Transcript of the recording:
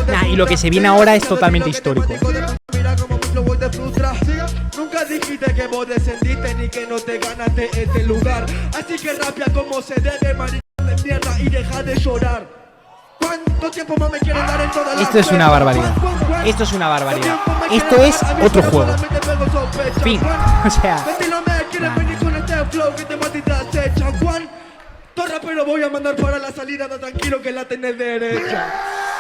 Nah, y lo que se viene ahora es totalmente histórico. Nunca dijiste que vos descendiste ni que no te ganaste este lugar. Así que rapia como se debe, maricón de mierda, y deja de llorar. ¿Cuánto tiempo más me quieren dar en toda la Esto es una barbaridad. Esto es una barbaridad. Esto es otro juego. Fin. O sea. Todo rapero voy a mandar para la salida, no tranquilo que la tenés derecha.